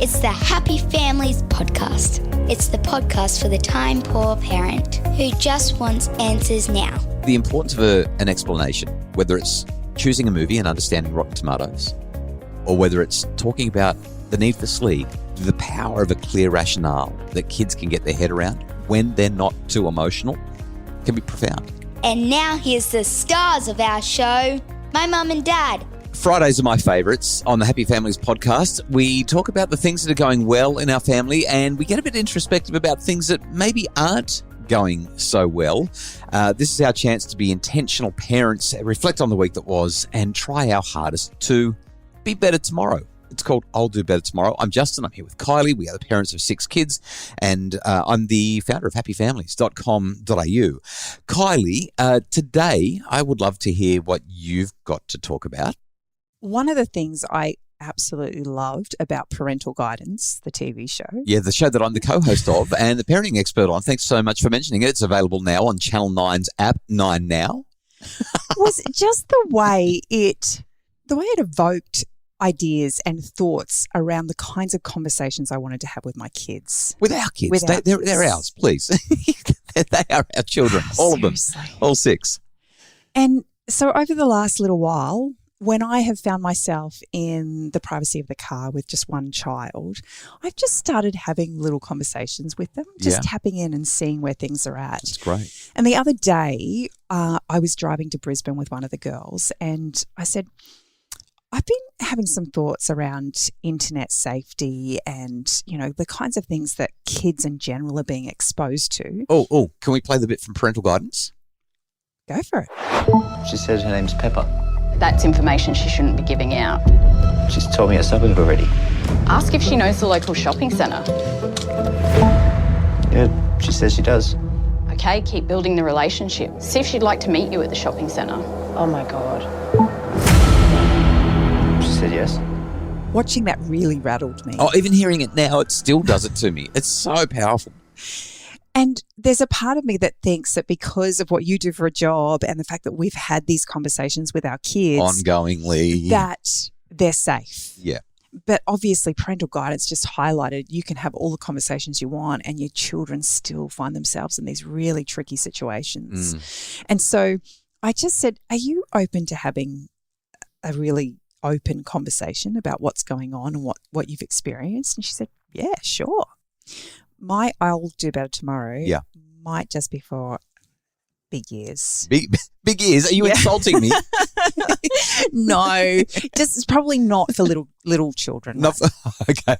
It's the Happy Families podcast. It's the podcast for the time-poor parent who just wants answers now. The importance of an explanation, whether it's choosing a movie and understanding Rotten Tomatoes, or whether it's talking about the need for sleep, the power of a clear rationale that kids can get their head around when they're not too emotional, can be profound. And now here's the stars of our show, my mum and dad. Fridays are my favourites on the Happy Families podcast. We talk about the things that are going well in our family, and we get a bit introspective about things that maybe aren't going so well. This is our chance to be intentional parents, reflect on the week that was, and try our hardest to be better tomorrow. It's called I'll Do Better Tomorrow. I'm Justin. I'm here with Kylie. We are the parents of 6 kids, and I'm the founder of happyfamilies.com.au. Kylie, today I would love to hear what you've got to talk about. One of the things I absolutely loved about Parental Guidance, the TV show. Yeah, the show that I'm the co-host of and the parenting expert on. Thanks so much for mentioning it. It's available now on Channel 9's app, 9 Now. Was just the way it evoked ideas and thoughts around the kinds of conversations I wanted to have with my kids. With our kids. They're ours, please. They are our children, all Seriously. of them, all 6. And so over the last little while, when I have found myself in the privacy of the car with just one child, I've just started having little conversations with them, just tapping in and seeing where things are at. That's great. And the other day, I was driving to Brisbane with one of the girls, and I said, I've been having some thoughts around internet safety and, you know, the kinds of things that kids in general are being exposed to. Oh, can we play the bit from Parental Guidance? Go for it. She says her name's Pepper. That's information she shouldn't be giving out. She's told me a suburb already. Ask if she knows the local shopping centre. Yeah, she says she does. Okay, keep building the relationship. See if she'd like to meet you at the shopping centre. Oh my God. She said yes. Watching that really rattled me. Oh, even hearing it now, it still does it to me. It's so powerful. And there's a part of me that thinks that because of what you do for a job and the fact that we've had these conversations with our kids ongoingly, that they're safe. Yeah. But obviously Parental Guidance just highlighted you can have all the conversations you want and your children still find themselves in these really tricky situations. And so I just said, are you open to having a really open conversation about what's going on and what you've experienced? And she said, yeah, sure. My I'll Do Better Tomorrow might just be for big ears. Big ears? Are you insulting me? No, just it's probably not for little children. Okay,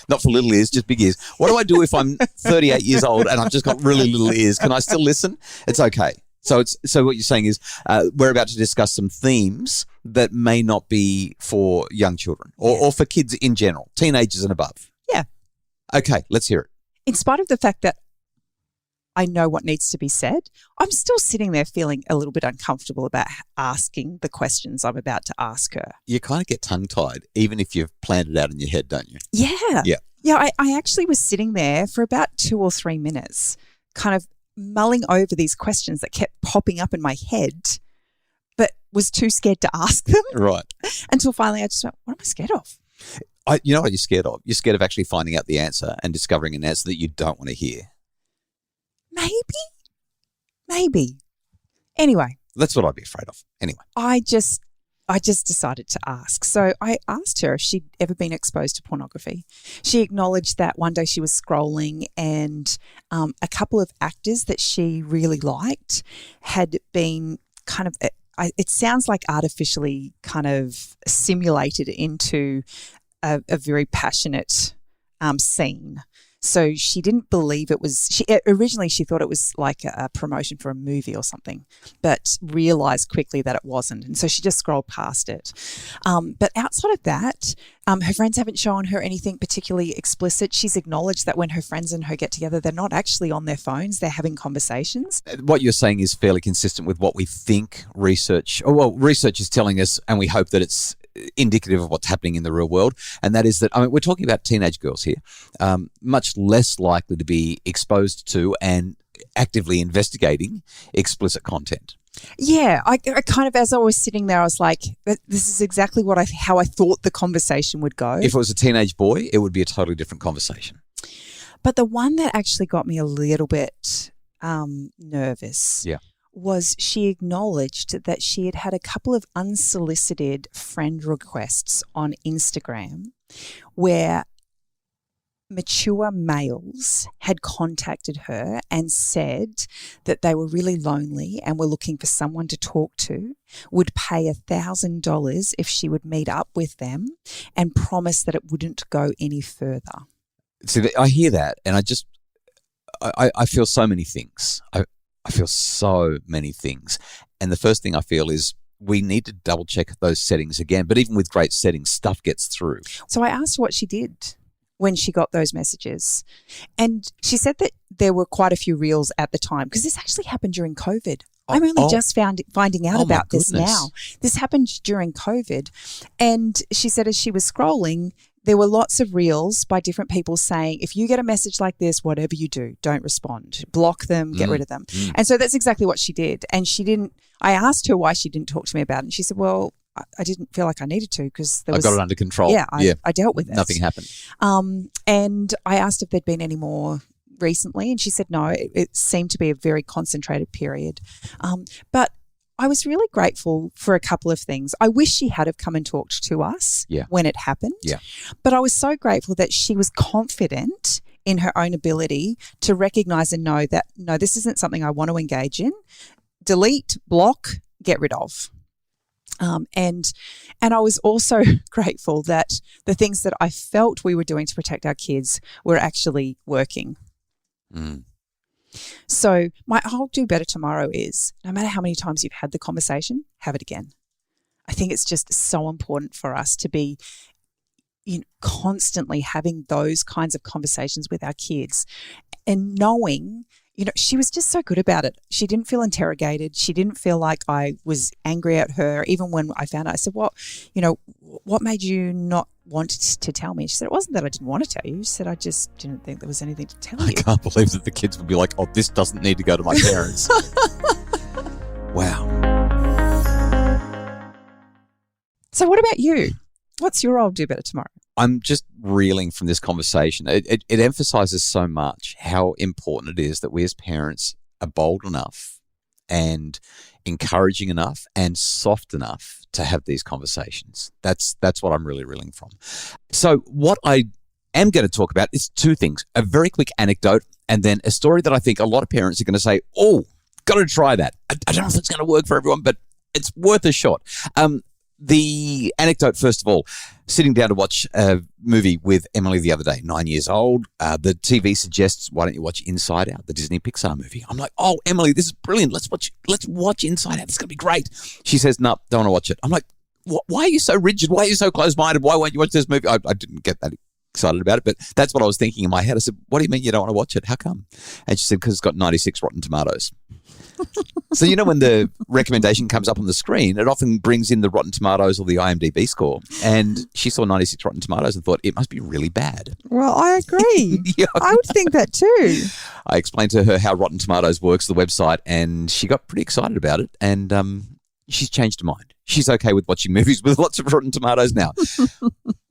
not for little ears, just big ears. What do I do if I'm 38 years old and I've just got really little ears? Can I still listen? It's okay. So what you're saying is we're about to discuss some themes that may not be for young children or for kids in general, teenagers and above. Yeah. Okay, let's hear it. In spite of the fact that I know what needs to be said, I'm still sitting there feeling a little bit uncomfortable about asking the questions I'm about to ask her. You kind of get tongue-tied, even if you've planned it out in your head, don't you? Yeah. Yeah. Yeah, I actually was sitting there for about 2 or 3 minutes, kind of mulling over these questions that kept popping up in my head, but was too scared to ask them. Right. Until finally I just went, what am I scared of? You know what you're scared of? You're scared of actually finding out the answer and discovering an answer that you don't want to hear. Maybe. Anyway. That's what I'd be afraid of. Anyway. I just decided to ask. So I asked her if she'd ever been exposed to pornography. She acknowledged that one day she was scrolling and a couple of actors that she really liked had been kind of it sounds like artificially kind of simulated into a very passionate scene. So she didn't believe it was, originally she thought it was like a promotion for a movie or something, but realised quickly that it wasn't. And so she just scrolled past it. But outside of that, her friends haven't shown her anything particularly explicit. She's acknowledged that when her friends and her get together, they're not actually on their phones, they're having conversations. What you're saying is fairly consistent with what we think research is telling us, and we hope that it's indicative of what's happening in the real world, and that is that, I mean, we're talking about teenage girls here, much less likely to be exposed to and actively investigating explicit content. Yeah, I kind of, as I was sitting there, I was like, this is exactly how I thought the conversation would go. If it was a teenage boy, it would be a totally different conversation. But the one that actually got me a little bit nervous was she acknowledged that she had had a couple of unsolicited friend requests on Instagram where mature males had contacted her and said that they were really lonely and were looking for someone to talk to, would pay $1,000 if she would meet up with them, and promise that it wouldn't go any further. See, I hear that and I feel so many things. I feel so many things. And the first thing I feel is we need to double check those settings again. But even with great settings, stuff gets through. So I asked what she did when she got those messages. And she said that there were quite a few reels at the time, because this actually happened during COVID. I'm only just finding out about this now. This happened during COVID. And she said as she was scrolling, there were lots of reels by different people saying, if you get a message like this, whatever you do, don't respond. Block them, get rid of them. And so that's exactly what she did. And I asked her why she didn't talk to me about it. And she said, well, I didn't feel like I needed to because I got it under control. Yeah, I dealt with it. Nothing happened. And I asked if there'd been any more recently, and she said no. It seemed to be a very concentrated period. But I was really grateful for a couple of things. I wish she had have come and talked to us when it happened. Yeah. But I was so grateful that she was confident in her own ability to recognise and know that, no, this isn't something I want to engage in. Delete, block, get rid of. And I was also grateful that the things that I felt we were doing to protect our kids were actually working. So my I'll do better tomorrow is, no matter how many times you've had the conversation, have it again. I think it's just so important for us to be constantly having those kinds of conversations with our kids and knowing, she was just so good about it. She didn't feel interrogated. She didn't feel like I was angry at her. Even when I found out, I said, what made you not want to tell me? She said, it wasn't that I didn't want to tell you. She said, I just didn't think there was anything to tell you. I can't believe that the kids would be like, oh, this doesn't need to go to my parents. Wow. So what about you? What's your I'll do better tomorrow? I'm just reeling from this conversation. It emphasizes so much how important it is that we as parents are bold enough and encouraging enough and soft enough to have these conversations. That's what I'm really reeling from. So what I am going to talk about is two things, a very quick anecdote and then a story that I think a lot of parents are going to say, oh, got to try that. I don't know if it's going to work for everyone, but it's worth a shot. The anecdote, first of all, sitting down to watch a movie with Emily the other day, 9 years old. The TV suggests, why don't you watch Inside Out, the Disney Pixar movie? I'm like, oh, Emily, this is brilliant. Let's watch Inside Out. It's going to be great. She says, no, don't want to watch it. I'm like, why are you so rigid? Why are you so close-minded? Why won't you watch this movie? I didn't get that excited about it, but that's what I was thinking in my head. I said, what do you mean you don't want to watch it? How come? And she said, because it's got 96 Rotten Tomatoes. So, when the recommendation comes up on the screen, it often brings in the Rotten Tomatoes or the IMDb score. And she saw 96 Rotten Tomatoes and thought, it must be really bad. Well, I agree. I would think that too. I explained to her how Rotten Tomatoes works, the website, and she got pretty excited about it. And she's changed her mind. She's okay with watching movies with lots of Rotten Tomatoes now.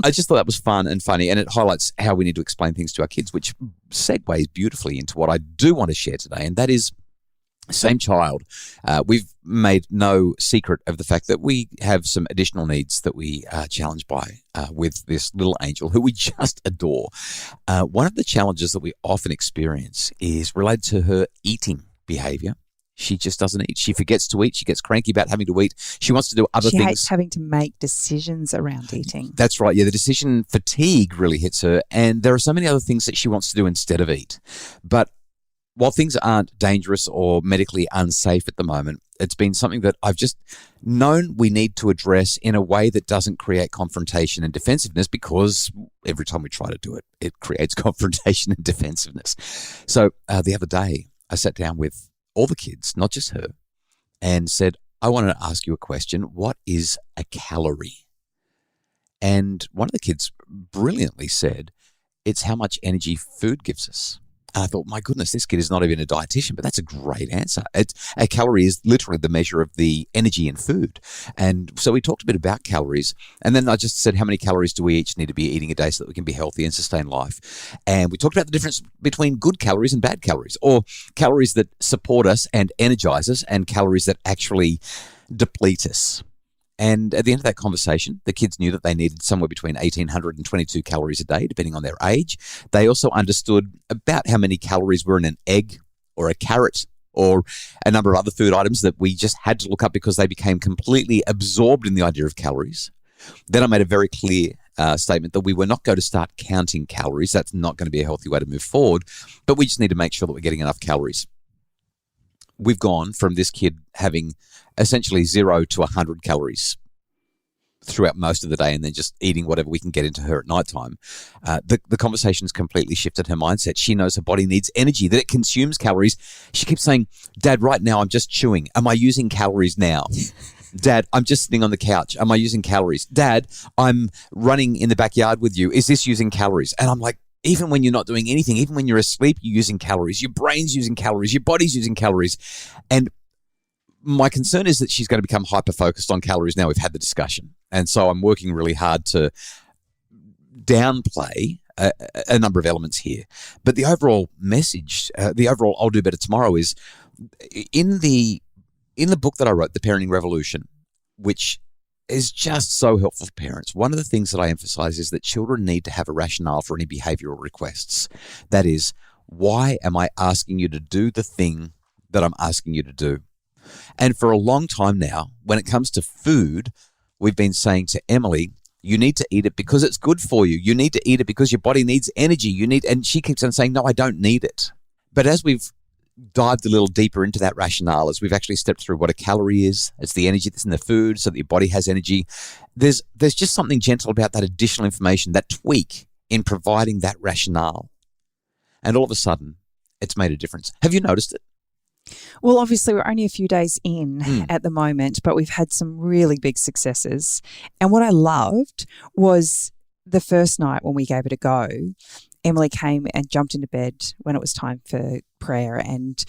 I just thought that was fun and funny, and it highlights how we need to explain things to our kids, which segues beautifully into what I do want to share today, and that is same child. We've made no secret of the fact that we have some additional needs that we are challenged by with this little angel who we just adore. One of the challenges that we often experience is related to her eating behavior. She just doesn't eat. She forgets to eat. She gets cranky about having to eat. She wants to do other things. She hates having to make decisions around eating. That's right. Yeah, the decision fatigue really hits her. And there are so many other things that she wants to do instead of eat. But while things aren't dangerous or medically unsafe at the moment, it's been something that I've just known we need to address in a way that doesn't create confrontation and defensiveness, because every time we try to do it, it creates confrontation and defensiveness. So the other day, I sat down with all the kids, not just her, and said, I want to ask you a question. What is a calorie? And one of the kids brilliantly said, it's how much energy food gives us. And I thought, my goodness, this kid is not even a dietitian, but that's a great answer. A calorie is literally the measure of the energy in food. And so we talked a bit about calories. And then I just said, how many calories do we each need to be eating a day so that we can be healthy and sustain life? And we talked about the difference between good calories and bad calories, or calories that support us and energize us, and calories that actually deplete us. And at the end of that conversation, the kids knew that they needed somewhere between 1,800 and 22 calories a day, depending on their age. They also understood about how many calories were in an egg or a carrot or a number of other food items that we just had to look up because they became completely absorbed in the idea of calories. Then I made a very clear statement that we were not going to start counting calories. That's not going to be a healthy way to move forward, but we just need to make sure that we're getting enough calories. We've gone from this kid having essentially 0 to 100 calories throughout most of the day and then just eating whatever we can get into her at nighttime. The conversation's completely shifted her mindset. She knows her body needs energy, that it consumes calories. She keeps saying, Dad, right now I'm just chewing. Am I using calories now? Dad, I'm just sitting on the couch. Am I using calories? Dad, I'm running in the backyard with you. Is this using calories? And I'm like, even when you're not doing anything, even when you're asleep, you're using calories. Your brain's using calories. Your body's using calories. And my concern is that she's going to become hyper-focused on calories now. We've had the discussion. And so I'm working really hard to downplay a number of elements here. But the overall message, the overall I'll do better tomorrow is in the book that I wrote, The Parenting Revolution, which is just so helpful for parents. One of the things that I emphasize is that children need to have a rationale for any behavioral requests. That is, why am I asking you to do the thing that I'm asking you to do? And for a long time now, when it comes to food, we've been saying to Emily, you need to eat it because it's good for you. You need to eat it because your body needs energy. And she keeps on saying, no, I don't need it. But as we've dived a little deeper into that rationale, as we've actually stepped through what a calorie is, it's the energy that's in the food so that your body has energy. There's just something gentle about that additional information, that tweak in providing that rationale. And all of a sudden, it's made a difference. Have you noticed it? Well, obviously, we're only a few days in at the moment, but we've had some really big successes. And what I loved was the first night when we gave it a go, Emily came and jumped into bed when it was time for prayer, and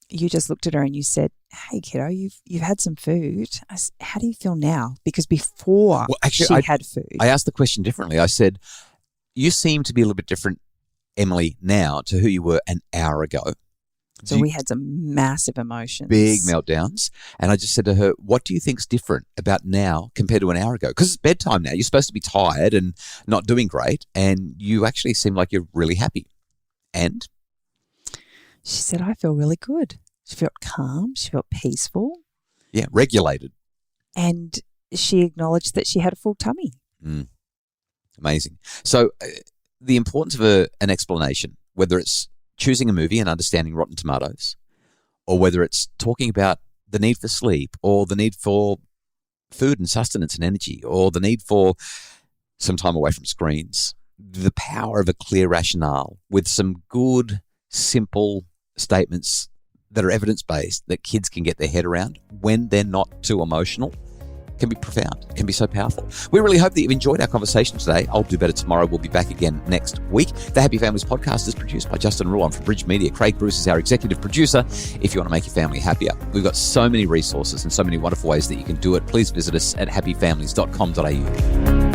you just looked at her and you said, hey, kiddo, you've had some food. I said, how do you feel now? Because before she had food. I asked the question differently. I said, you seem to be a little bit different, Emily, now to who you were an hour ago. So we had some massive emotions. Big meltdowns. And I just said to her, what do you think's different about now compared to an hour ago? Because it's bedtime now. You're supposed to be tired and not doing great. And you actually seem like you're really happy. And? She said, I feel really good. She felt calm. She felt peaceful. Yeah, regulated. And she acknowledged that she had a full tummy. Amazing. So the importance of an explanation, whether it's choosing a movie and understanding Rotten Tomatoes, or whether it's talking about the need for sleep or the need for food and sustenance and energy or the need for some time away from screens, the power of a clear rationale with some good, simple statements that are evidence-based that kids can get their head around when they're not too emotional can be profound, can be so powerful. We really hope that you've enjoyed our conversation today. I'll Do Better Tomorrow. We'll be back again next week. The Happy Families podcast is produced by Justin Rule. I'm from Bridge Media. Craig Bruce is our executive producer. If you want to make your family happier, we've got so many resources and so many wonderful ways that you can do it. Please visit us at happyfamilies.com.au.